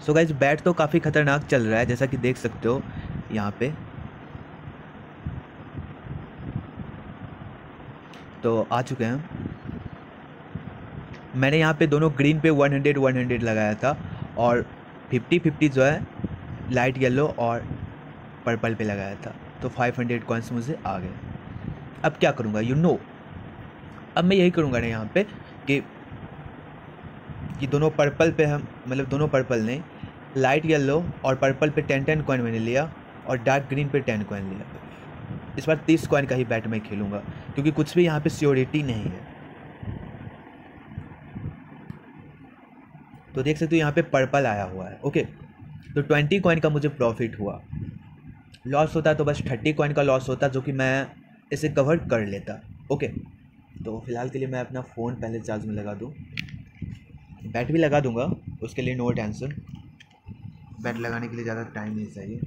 So guys bat तो काफ़ी ख़तरनाक चल रहा है, जैसा कि देख सकते हो यहाँ पे। तो आ चुके हैं। मैंने यहाँ पे दोनों ग्रीन पे 100 लगाया था और 50-50 जो है लाइट येलो और पर्पल पे लगाया था। तो 500 कॉइन्स मुझे आ गए। अब क्या करूँगा अब मैं यही करूँगा ना यहाँ पे कि ये दोनों पर्पल पे हम मतलब दोनों पर्पल ने लाइट येलो और पर्पल पे 10 कॉइन मैंने लिया और डार्क ग्रीन पे 10 कॉइन लिया। इस बार 30 कॉइन का ही बैट मैं खेलूँगा क्योंकि कुछ भी यहाँ पे सियोरिटी नहीं है। तो देख सकते हो यहाँ पे पर्पल आया हुआ है। ओके, तो 20 कॉइन का मुझे प्रॉफिट हुआ। लॉस होता तो बस 30 कॉइन का लॉस होता, जो कि मैं इसे कवर कर लेता। ओके, तो फिलहाल के लिए मैं अपना फ़ोन पहले चार्ज में लगा दूँ। बैट भी लगा दूंगा, उसके लिए नो टेंशन। बैट लगाने के लिए ज़्यादा टाइम नहीं चाहिए।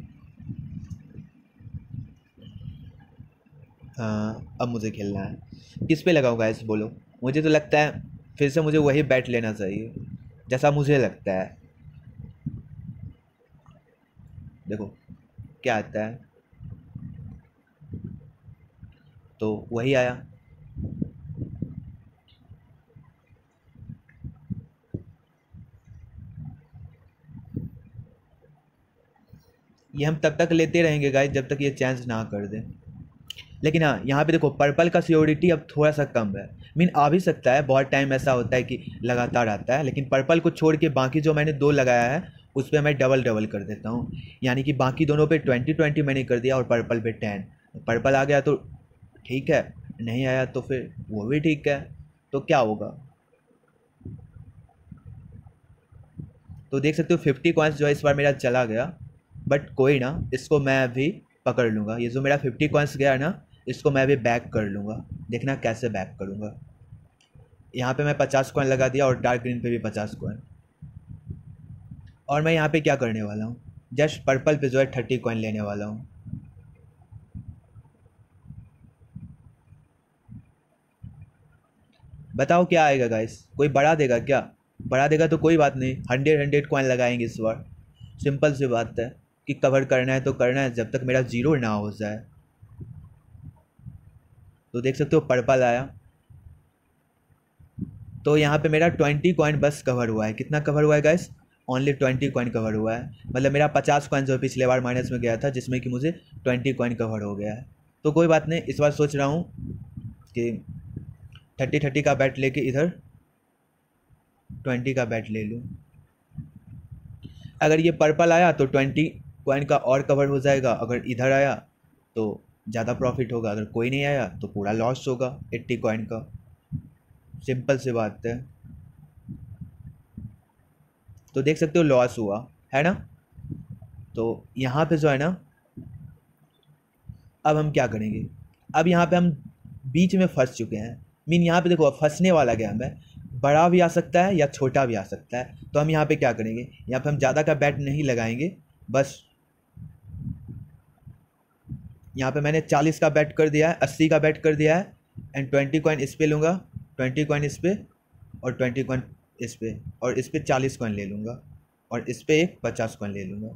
हाँ, अब मुझे खेलना है। किस पे लगाऊंगा ऐसे बोलो। मुझे तो लगता है फिर से मुझे वही बैट लेना चाहिए जैसा मुझे लगता है। देखो क्या आता है, तो वही आया। ये हम तब तक लेते रहेंगे गाइस जब तक ये चेंज ना कर दे। लेकिन हाँ, यहाँ पे देखो पर्पल का सियोरिटी अब थोड़ा सा कम है। मीन आ भी सकता है, बहुत टाइम ऐसा होता है कि लगातार आता है, लेकिन पर्पल को छोड़ के बाकी जो मैंने 2 लगाया है उस पर मैं डबल डबल कर देता हूँ। यानी कि बाकी दोनों पे 20-20 मैंने कर दिया और पर्पल पे 10। पर्पल आ गया तो ठीक है, नहीं आया तो फिर वो भी ठीक है। तो क्या होगा, तो देख सकते हो 50 कॉइन्स जो है इस बार मेरा चला गया। बट कोई ना, इसको मैं अभी पकड़ लूँगा। ये जो मेरा 50 कॉइन्स गया ना, इसको मैं अभी बैक कर लूँगा। देखना कैसे बैक करूँगा। यहाँ पे मैं 50 कॉइन लगा दिया और डार्क ग्रीन पे भी 50 कॉइन। और मैं यहाँ पे क्या करने वाला हूँ, जस्ट पर्पल पे जो है 30 कॉइन लेने वाला हूँ। बताओ क्या आएगा गाइस, कोई बढ़ा देगा क्या? बढ़ा देगा तो कोई बात नहीं, 100 कॉइन लगाएंगे इस बार। सिंपल सी बात है कि कवर करना है तो करना है जब तक मेरा जीरो ना हो जाए। तो देख सकते हो पर्पल आया, तो यहाँ पे मेरा 20 कॉइन बस कवर हुआ है। कितना कवर हुआ है गाइस? ओनली 20 कॉइन कवर हुआ है। मतलब मेरा 50 कॉइन जो पिछले बार माइनस में गया था, जिसमें कि मुझे 20 कॉइन कवर हो गया है। तो कोई बात नहीं, इस बार सोच रहा हूँ कि 30-30 का बैट लेके इधर 20 का बैट ले लूँ। अगर ये पर्पल आया तो 20 कॉइन का और कवर हो जाएगा, अगर इधर आया तो ज़्यादा प्रॉफिट होगा, अगर कोई नहीं आया तो पूरा लॉस होगा 80 कॉइन का। सिंपल सी बात है। तो देख सकते हो लॉस हुआ है ना। तो यहाँ पे जो है ना, अब हम क्या करेंगे, अब यहाँ पे हम बीच में फंस चुके हैं। मीन यहाँ पे देखो अब फंसने वाला गेम है, बड़ा भी आ सकता है या छोटा भी आ सकता है। तो हम यहाँ पे क्या करेंगे, यहाँ पे हम ज़्यादा का बैट नहीं लगाएंगे। बस यहाँ पे मैंने 40 का बैट कर दिया है, 80 का बैट कर दिया है एंड 20 कॉइन इस पे लूँगा, 20 कॉइन इस पे और 20 कॉइन इस पे, और इस पे 40 कॉइन ले लूँगा और इस पे एक 50 कॉइन ले लूँगा।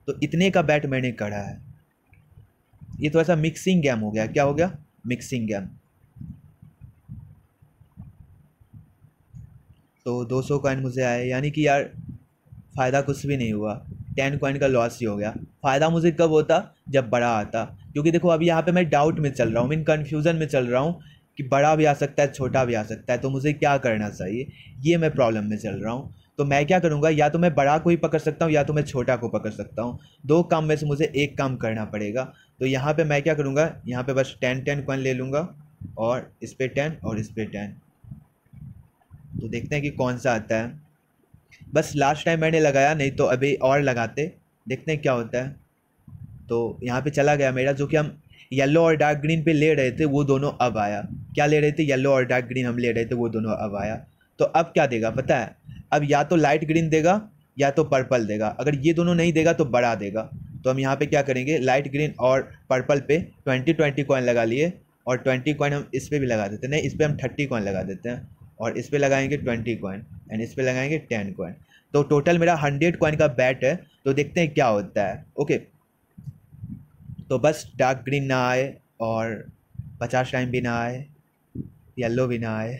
तो इतने का बैट मैंने करा है। ये थोड़ा सा मिक्सिंग गेम हो गया। क्या हो गया? Mixing game. तो 200 कॉइन मुझे आए, यानी कि यार फ़ायदा कुछ भी नहीं हुआ, 10 कॉइन का लॉस ही हो गया। फ़ायदा मुझे कब होता, जब बड़ा आता। क्योंकि देखो अभी यहाँ पे मैं डाउट में चल रहा हूँ, मीन कन्फ्यूज़न में चल रहा हूँ कि बड़ा भी आ सकता है छोटा भी आ सकता है, तो मुझे क्या करना चाहिए, ये मैं प्रॉब्लम में चल रहा हूँ। तो मैं क्या करूँगा, या तो मैं बड़ा को ही पकड़ सकता हूँ या तो मैं छोटा को पकड़ सकता हूँ। 2 काम में से मुझे एक काम करना पड़ेगा। तो यहाँ पे मैं क्या करूँगा, यहाँ पे बस 10 कॉइन ले लूँगा और इस पे 10 और इस पे 10। तो देखते हैं कि कौन सा आता है। बस लास्ट टाइम मैंने लगाया, नहीं तो अभी और लगाते, देखते हैं क्या होता है। तो यहाँ पे चला गया मेरा, जो कि हम येलो और डार्क ग्रीन पे ले रहे थे वो दोनों अब आया। क्या ले रहे थे, येलो और डार्क ग्रीन हम ले रहे थे, वो दोनों अब आया। तो अब क्या देगा पता है, अब या तो लाइट ग्रीन देगा या तो पर्पल देगा। अगर ये दोनों नहीं देगा तो बड़ा देगा। तो हम यहाँ पे क्या करेंगे, लाइट ग्रीन और पर्पल पे 20-20 कॉइन लगा लिए और 20 कॉइन हम इस पर भी लगा देते हैं। नहीं, इस पर हम 30 कॉइन लगा देते हैं और इस पर लगाएंगे 20 कॉइन एंड इस पर लगाएंगे 10 कॉइन। तो टोटल मेरा 100 कॉइन का बैट है, तो देखते हैं क्या होता है। ओके, तो बस डार्क ग्रीन ना आए और 50 टाइम भी ना आए, येलो भी ना आए।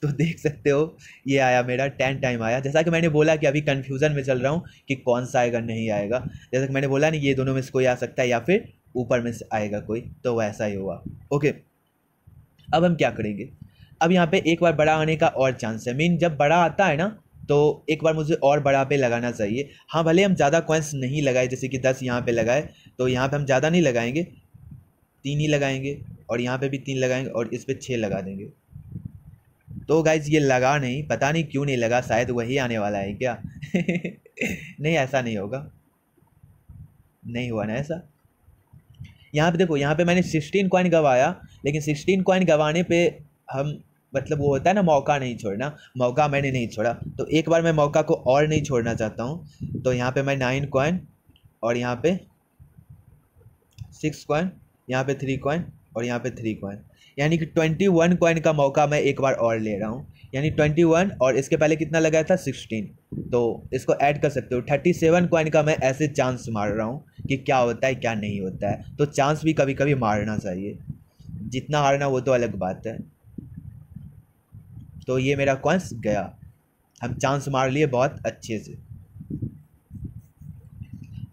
तो देख सकते हो ये आया मेरा 10 टाइम आया। जैसा कि मैंने बोला कि अभी कन्फ्यूज़न में चल रहा हूँ कि कौन सा आएगा नहीं आएगा। जैसा कि मैंने बोला नहीं, ये दोनों में से कोई आ सकता है या फिर ऊपर में से आएगा कोई, तो वैसा ही हुआ। ओके, अब हम क्या करेंगे, अब यहाँ पे एक बार बड़ा आने का और चांस है। मीन जब बड़ा आता है ना, तो एक बार मुझे और बड़ा पे लगाना चाहिए। हाँ, भले हम ज़्यादा कॉइन्स नहीं लगाए, जैसे कि 10 यहाँ पे लगाए, तो यहाँ पे हम ज़्यादा नहीं लगाएंगे, 3 ही लगाएंगे, और यहाँ पे भी 3 लगाएंगे, और इस पर 6 लगा देंगे। तो गाइज ये लगा नहीं, पता नहीं क्यों नहीं लगा, शायद वही आने वाला है क्या? नहीं, ऐसा नहीं होगा, नहीं हुआ ना ऐसा। यहाँ पे देखो, यहाँ पे मैंने 16 कॉइन गवाया, लेकिन 16 कॉइन गवाने पे हम, मतलब वो होता है ना मौका नहीं छोड़ना, मौका मैंने नहीं छोड़ा। तो एक बार मैं मौका को और नहीं छोड़ना चाहता हूँ, तो यहाँ पे मैं 9 कॉइन, और यहाँ पे 6 कॉइन, यहाँ पे 3 कॉइन, और यहाँ पे 3 कॉइन, यानी कि 21 कॉइन का मौका मैं एक बार और ले रहा हूँ। यानी 21, और इसके पहले कितना लगाया था 16, तो इसको ऐड कर सकते हो। 37 कॉइन का मैं ऐसे चांस मार रहा हूँ कि क्या होता है क्या नहीं होता है। तो चांस भी कभी कभी मारना चाहिए, जितना हारना वो तो अलग बात है। तो ये मेरा कॉइन्स गया, हम चांस मार लिए बहुत अच्छे से।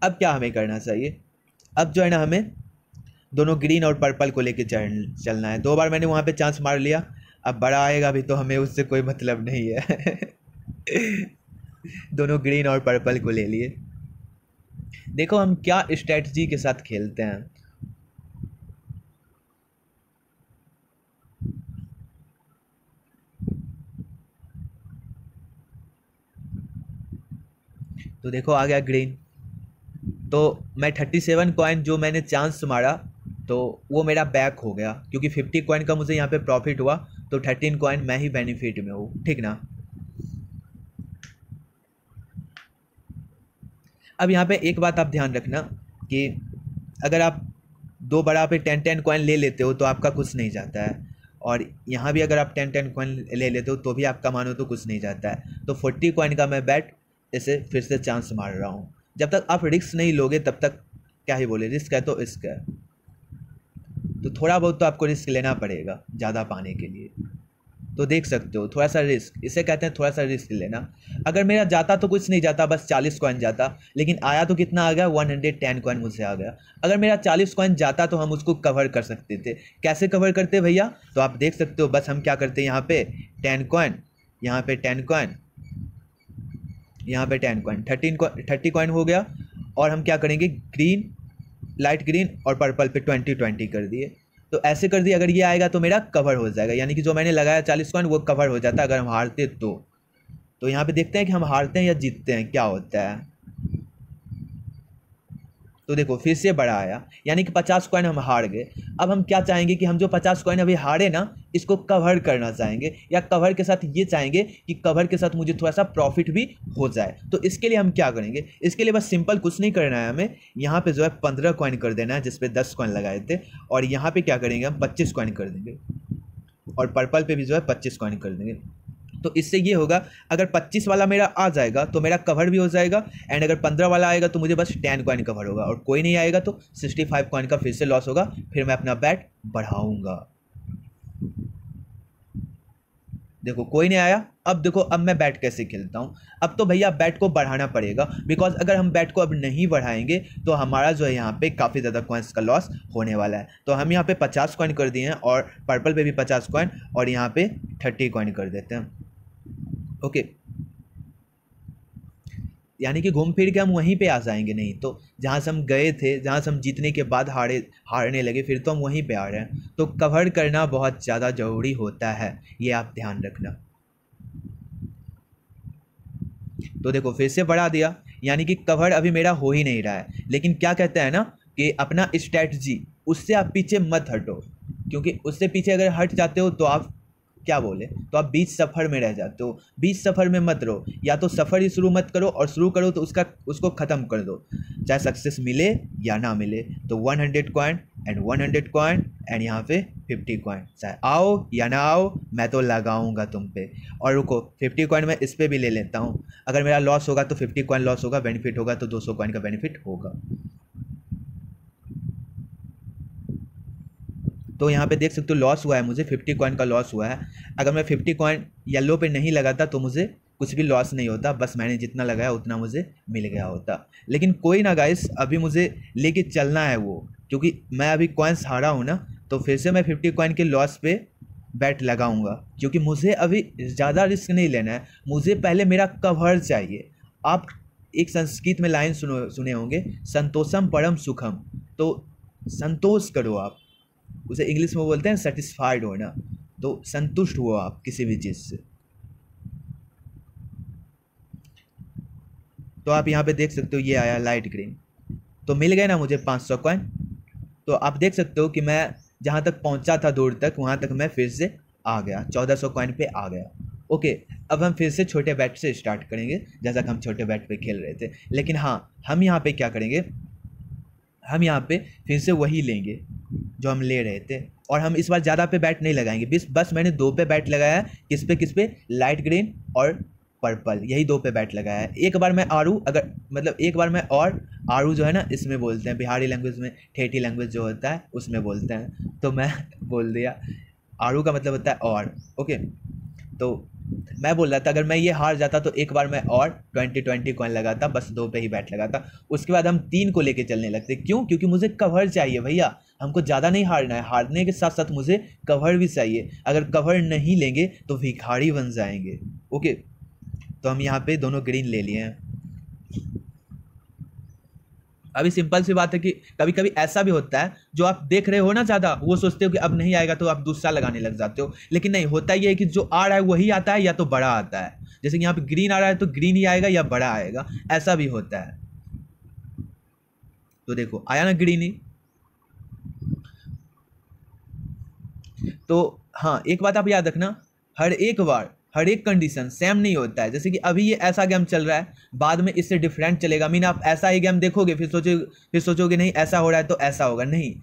अब क्या हमें करना चाहिए, अब जो है ना हमें दोनों ग्रीन और पर्पल को लेके चलना है। 2 बार मैंने वहाँ पे चांस मार लिया, अब बड़ा आएगा भी तो हमें उससे कोई मतलब नहीं है। दोनों ग्रीन और पर्पल को ले लिए। देखो हम क्या स्ट्रेटजी के साथ खेलते हैं। तो देखो आ गया ग्रीन, तो मैं 37 कॉइन जो मैंने चांस मारा, तो वो मेरा बैक हो गया, क्योंकि 50 कॉइन का मुझे यहाँ पे प्रॉफिट हुआ, तो 13 कॉइन मैं ही बेनिफिट में हूँ, ठीक ना। अब यहाँ पे एक बात आप ध्यान रखना कि अगर आप 2 बड़ा पे 10 कॉइन ले लेते हो तो आपका कुछ नहीं जाता है, और यहाँ भी अगर आप 10 कॉइन ले लेते हो तो भी आपका मानो तो कुछ नहीं जाता है। तो 40 कॉइन का मैं बैट इसे फिर से चांस मार रहा हूँ। जब तक आप रिस्क नहीं लोगे तब तक क्या ही बोले, रिस्क है तो रिस्क है, तो थोड़ा बहुत तो आपको रिस्क लेना पड़ेगा ज़्यादा पाने के लिए। तो देख सकते हो थोड़ा सा रिस्क, इसे कहते हैं थोड़ा सा रिस्क लेना। अगर मेरा जाता तो कुछ नहीं जाता, बस 40 कॉइन जाता, लेकिन आया तो कितना आ गया, 110 कॉइन मुझसे आ गया। अगर मेरा 40 कॉइन जाता तो हम उसको कवर कर सकते थे। कैसे कवर करते भैया, तो आप देख सकते हो, बस हम क्या करते हैं, यहाँ पे 10 कॉइन, यहाँ पे 10 कॉइन, यहाँ पे 10 कॉइन, 30 कॉइन हो गया। और हम क्या करेंगे, ग्रीन, लाइट ग्रीन और पर्पल पे 20 कर दिए। तो ऐसे कर दिए, अगर ये आएगा तो मेरा कवर हो जाएगा, यानी कि जो मैंने लगाया 40 कॉइन वो कवर हो जाता है अगर हम हारते तो यहाँ पे देखते हैं कि हम हारते हैं या जीतते हैं, क्या होता है। तो देखो फिर से बड़ा आया, यानी कि 50 कॉइन हम हार गए। अब हम क्या चाहेंगे कि हम जो 50 कॉइन अभी हारे ना, इसको कवर करना चाहेंगे, या कवर के साथ ये चाहेंगे कि कवर के साथ मुझे थोड़ा सा प्रॉफिट भी हो जाए। तो इसके लिए हम क्या करेंगे, इसके लिए बस सिंपल कुछ नहीं करना है हमें, यहाँ पे जो है 15 कॉइन कर देना है, जिसपे 10 कॉइन लगाए थे, और यहाँ पे क्या करेंगे हम 25 कॉइन कर देंगे, और पर्पल पे भी जो है 25 कॉइन कर देंगे। तो इससे ये होगा, अगर 25 वाला मेरा आ जाएगा तो मेरा कवर भी हो जाएगा, एंड अगर 15 वाला आएगा तो मुझे बस 10 कॉइन कवर होगा, और कोई नहीं आएगा तो 65 कॉइन का फिर से लॉस होगा। फिर मैं अपना बैट बढ़ाऊंगा। देखो कोई नहीं आया। अब देखो अब मैं बैट कैसे खेलता हूँ। अब तो भैया बैट को बढ़ाना पड़ेगा, बिकॉज अगर हम बैट को अब नहीं बढ़ाएंगे तो हमारा जो है यहाँ पे काफ़ी ज़्यादा कॉइन्स का लॉस होने वाला है। तो हम यहाँ पे 50 कॉइन कर दिए हैं, और पर्पल पे भी 50 कॉइन, और यहाँ पे 30 कॉइन कर देते हैं। ओके, यानी कि घूम फिर के हम वहीं पे आ जाएंगे, नहीं तो जहाँ से हम गए थे, जहाँ से हम जीतने के बाद हारने लगे, फिर तो हम वहीं पे आ रहे हैं। तो कवर करना बहुत ज़्यादा ज़रूरी होता है, ये आप ध्यान रखना। तो देखो फिर से बढ़ा दिया, यानी कि कवर अभी मेरा हो ही नहीं रहा है, लेकिन क्या कहते हैं ना कि अपना स्ट्रैटेजी, उससे आप पीछे मत हटो, क्योंकि उससे पीछे अगर हट जाते हो तो आप क्या बोले, तो आप बीच सफ़र में रह जाते हो। बीच सफ़र में मत रहो, या तो सफ़र ही शुरू मत करो, और शुरू करो तो उसको ख़त्म कर दो, चाहे सक्सेस मिले या ना मिले। तो 100 कॉइन एंड 100 कॉइन एंड यहाँ पे 50 कॉइन। चाहे आओ या ना आओ मैं तो लगाऊंगा तुम पे। और रुको 50 कॉइन मैं इस पे भी ले लेता हूँ। अगर मेरा लॉस होगा तो 50 कॉइन लॉस होगा, बेनिफिट होगा तो 200 कॉइन का बेनिफिट होगा। तो यहाँ पे देख सकते हो लॉस हुआ है, मुझे 50 कॉइन का लॉस हुआ है। अगर मैं 50 कॉइन येलो पे नहीं लगाता तो मुझे कुछ भी लॉस नहीं होता, बस मैंने जितना लगाया उतना मुझे मिल गया होता। लेकिन कोई ना गाइस, अभी मुझे लेके चलना है वो, क्योंकि मैं अभी कॉइन्स हारा हूँ ना, तो फिर से मैं 50 कॉइन के लॉस पे बैट लगाऊंगा, क्योंकि मुझे अभी ज़्यादा रिस्क नहीं लेना है। मुझे पहले मेरा कवर चाहिए। आप एक संस्कृत में लाइन सुने होंगे, संतोषम परम सुखम। तो संतोष करो आप, उसे इंग्लिश में बोलते हैं सेटिस्फाइड होना। तो संतुष्ट हो आप किसी भी चीज़ से। तो आप यहाँ पे देख सकते हो ये आया लाइट ग्रीन, तो मिल गए ना मुझे 500 कॉइन। तो आप देख सकते हो कि मैं जहाँ तक पहुँचा था दूर तक, वहाँ तक मैं फिर से आ गया, 1400 कॉइन पे आ गया। ओके, अब हम फिर से छोटे बैट से स्टार्ट करेंगे, जैसा कि हम छोटे बैट पे खेल रहे थे। लेकिन हाँ, हम यहाँ पे क्या करेंगे, हम यहाँ पे फिर से वही लेंगे जो हम ले रहे थे, और हम इस बार ज़्यादा पे बैट नहीं लगाएंगे। बस मैंने 2 पे बैट लगाया है। किस पे लाइट ग्रीन और पर्पल, यही 2 पे बैट लगाया है। एक बार मैं आरू, अगर मतलब एक बार मैं, और आरू जो है ना इसमें बोलते हैं, बिहारी लैंग्वेज में ठेठी लैंग्वेज जो होता है उसमें बोलते हैं, तो मैं बोल दिया। आरू का मतलब होता है और। ओके, तो मैं बोल रहा था अगर मैं ये हार जाता तो एक बार मैं और 20 कॉइन लगाता, बस 2 पे ही बैट लगाता। उसके बाद हम 3 को लेके चलने लगते। क्यों? क्योंकि मुझे कवर चाहिए भैया, हमको ज़्यादा नहीं हारना है। हारने के साथ साथ मुझे कवर भी चाहिए। अगर कवर नहीं लेंगे तो भिखारी बन जाएंगे। ओके, तो हम यहाँ पे दोनों ग्रीन ले लिए हैं। अभी सिंपल सी बात है कि कभी कभी ऐसा भी होता है, जो आप देख रहे हो ना ज़्यादा, वो सोचते हो कि अब नहीं आएगा तो आप दूसरा लगाने लग जाते हो। लेकिन नहीं, होता ये है कि जो आ रहा है वही आता है, या तो बड़ा आता है। जैसे कि यहाँ पे ग्रीन आ रहा है तो ग्रीन ही आएगा या बड़ा आएगा, ऐसा भी होता है। तो देखो आया ना ग्रीन ही। तो हाँ, एक बात आप याद रखना, हर एक कंडीशन सेम नहीं होता है। जैसे कि अभी ये ऐसा गेम चल रहा है, बाद में इससे डिफरेंट चलेगा। मीन आप ऐसा ही गेम देखोगे, फिर सोचोगे नहीं ऐसा हो रहा है तो ऐसा होगा। नहीं,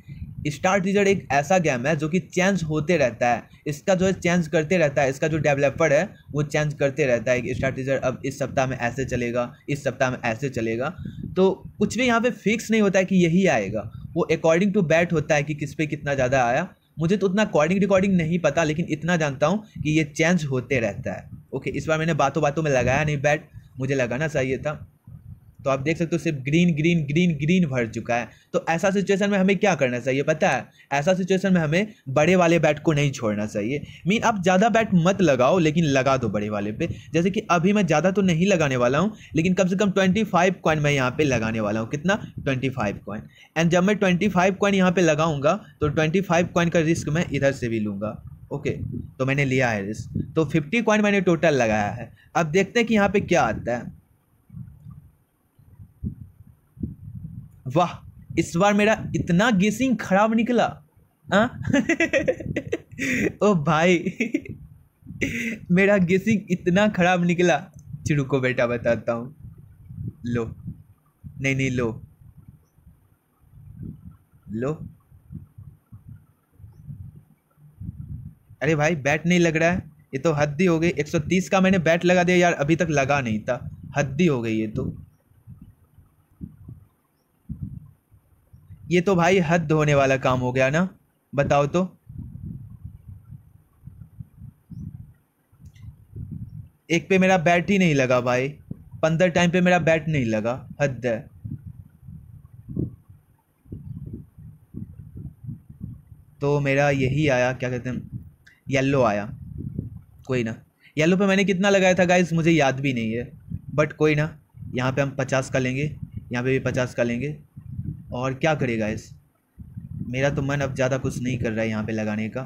स्टार टीजर एक ऐसा गेम है जो कि चेंज होते रहता है। इसका जो है चेंज करते रहता है, इसका जो डेवलपर है वो चेंज करते रहता है कि स्टार टीजर अब इस सप्ताह में ऐसे चलेगा, इस सप्ताह में ऐसे चलेगा। तो कुछ भी यहाँ पे फिक्स नहीं होता है कि यही आएगा, वो अकॉर्डिंग टू बैट होता है कि किस पे कितना ज़्यादा आया। मुझे तो उतना रिकॉर्डिंग नहीं पता, लेकिन इतना जानता हूँ कि ये चेंज होते रहता है। ओके, इस बार मैंने बातों बातों में लगाया नहीं बैट, मुझे लगाना चाहिए था। तो आप देख सकते हो सिर्फ ग्रीन ग्रीन ग्रीन ग्रीन भर चुका है। तो ऐसा सिचुएशन में हमें क्या करना चाहिए पता है? ऐसा सिचुएशन में हमें बड़े वाले बैट को नहीं छोड़ना चाहिए। मीन आप ज़्यादा बैट मत लगाओ, लेकिन लगा दो बड़े वाले पे। जैसे कि अभी मैं ज़्यादा तो नहीं लगाने वाला हूँ, लेकिन कम से कम 25 कॉइन मैं यहाँ पे लगाने वाला हूँ। कितना? 25 कॉइन। एंड जब मैं 25 कॉइन यहाँ पे लगाऊंगा तो 25 कॉइन का रिस्क मैं इधर से भी लूँगा। ओके, तो मैंने लिया है रिस्क। तो 50 कॉइन मैंने टोटल लगाया है। अब देखते हैं कि यहाँ पे क्या आता है। वाह, इस बार मेरा इतना गेसिंग खराब निकला। ओ भाई मेरा गेसिंग इतना खराब निकला। रुको बेटा बताता हूँ। लो, नहीं लो लो। अरे भाई बैट नहीं लग रहा है, ये तो हद ही हो गई। 130 का मैंने बैट लगा दिया यार, अभी तक लगा नहीं था। हद ही हो गई ये तो भाई हद होने वाला काम हो गया ना, बताओ तो। एक पे मेरा बैट ही नहीं लगा भाई, 15 टाइम पे मेरा बैट नहीं लगा, हद है। तो मेरा यही आया, क्या कहते हैं, येलो आया। कोई ना, येलो पे मैंने कितना लगाया था गाइस मुझे याद भी नहीं है, बट कोई ना। यहाँ पे हम 50 का लेंगे, यहाँ पे भी 50 का लेंगे। और क्या करें गाइस, मेरा तो मन अब ज़्यादा कुछ नहीं कर रहा है यहाँ पे लगाने का,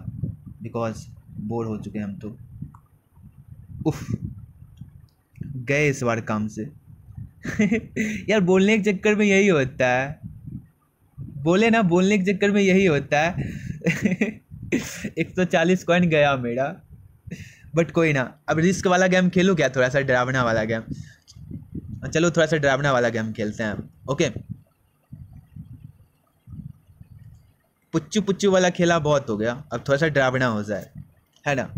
बिकॉज बोर हो चुके हैं हम तो। उफ, गए इस बार काम से। यार बोलने के चक्कर में यही होता है, बोले ना, बोलने के चक्कर में यही होता है। 140 कॉइन गया मेरा, बट कोई ना। अब रिस्क वाला गेम खेलूँ क्या, थोड़ा सा डरावना वाला गेम? चलो थोड़ा सा डरावना वाला गेम खेलते हैं। ओके, पुच्चू पुच्चू वाला खेला बहुत हो गया, अब थोड़ा सा डरावना हो जाए, है ना।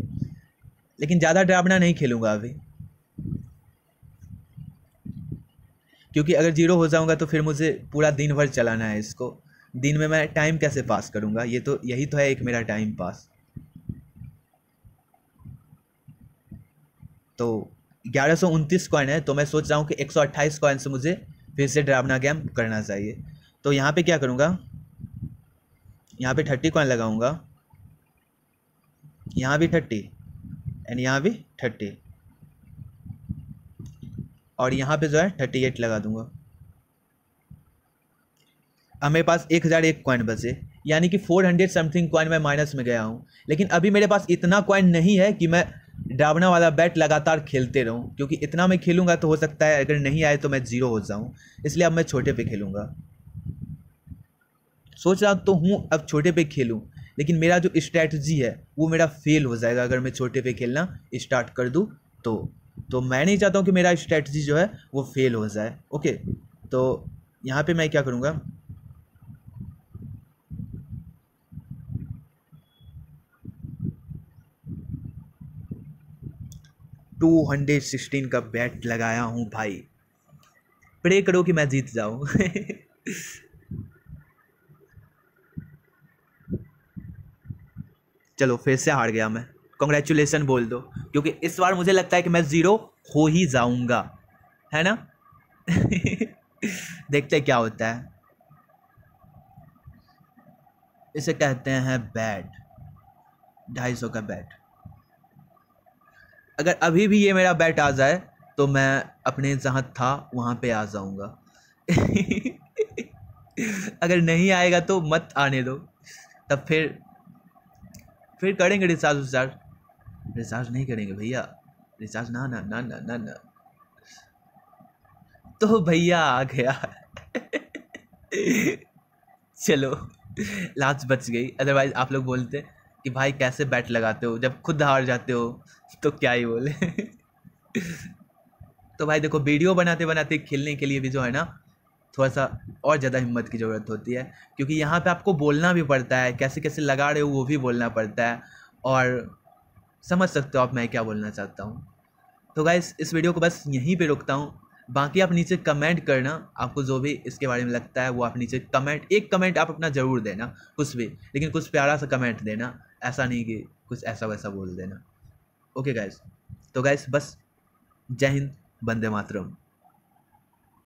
लेकिन ज़्यादा डरावना नहीं खेलूँगा अभी, क्योंकि अगर जीरो हो जाऊँगा तो फिर मुझे पूरा दिन भर चलाना है इसको। दिन में मैं टाइम कैसे पास करूँगा, यही तो है एक मेरा टाइम पास। तो 1129 कॉइन है, तो मैं सोच रहा हूँ कि 128 कॉइन से मुझे फिर से डरावना गेम करना चाहिए। तो यहाँ पे क्या करूँगा, यहाँ पे 30 कॉइन लगाऊंगा, यहाँ भी 30 एंड यहाँ भी 30, और यहाँ पे जो है 38 लगा दूंगा। अब मेरे पास 1001 कॉइन बचे, यानी कि 400 समथिंग कॉइन मैं माइनस में गया हूँ। लेकिन अभी मेरे पास इतना कॉइन नहीं है कि मैं डरावना वाला बैट लगातार खेलते रहूँ, क्योंकि इतना मैं खेलूँगा तो हो सकता है अगर नहीं आए तो मैं जीरो हो जाऊँ। इसलिए अब मैं छोटे पे खेलूँगा। सोच रहा तो हूँ अब छोटे पे खेलूँ, लेकिन मेरा जो स्ट्रैटेजी है वो मेरा फेल हो जाएगा अगर मैं छोटे पे खेलना स्टार्ट कर दूँ तो मैं नहीं चाहता हूँ कि मेरा स्ट्रैटेजी जो है वो फेल हो जाए। ओके, तो यहाँ पे मैं क्या करूँगा, $216 का बैट लगाया हूँ भाई, प्रे करो कि मैं जीत जाऊँ। चलो फिर से हार गया मैं, कॉन्ग्रेचुलेसन बोल दो, क्योंकि इस बार मुझे लगता है कि मैं ज़ीरो हो ही जाऊंगा, है ना। देखते क्या होता है। इसे कहते हैं बैट, 250 का बैट। अगर अभी भी ये मेरा बैट आ जाए तो मैं अपने जहाँ था वहाँ पे आ जाऊंगा। अगर नहीं आएगा तो मत आने दो, तब फिर करेंगे रिचार्ज नहीं करेंगे भैया, रिचार्ज ना ना ना ना ना ना। तो भैया आ गया। चलो लास्ट बच गई, अदरवाइज आप लोग बोलते कि भाई कैसे बैट लगाते हो, जब खुद हार जाते हो तो क्या ही बोले। तो भाई देखो, वीडियो बनाते बनाते खेलने के लिए भी जो है ना थोड़ा सा और ज़्यादा हिम्मत की ज़रूरत होती है, क्योंकि यहाँ पे आपको बोलना भी पड़ता है, कैसे कैसे लगा रहे हो वो भी बोलना पड़ता है, और समझ सकते हो आप मैं क्या बोलना चाहता हूँ। तो गाइस इस वीडियो को बस यहीं पे रोकता हूँ। बाकी आप नीचे कमेंट करना, आपको जो भी इसके बारे में लगता है वो आप नीचे एक कमेंट आप अपना ज़रूर देना, कुछ भी, लेकिन कुछ प्यारा सा कमेंट देना, ऐसा नहीं कि कुछ ऐसा वैसा बोल देना। ओके गाइस, तो गाइस बस जय हिंद, वंदे मातरम।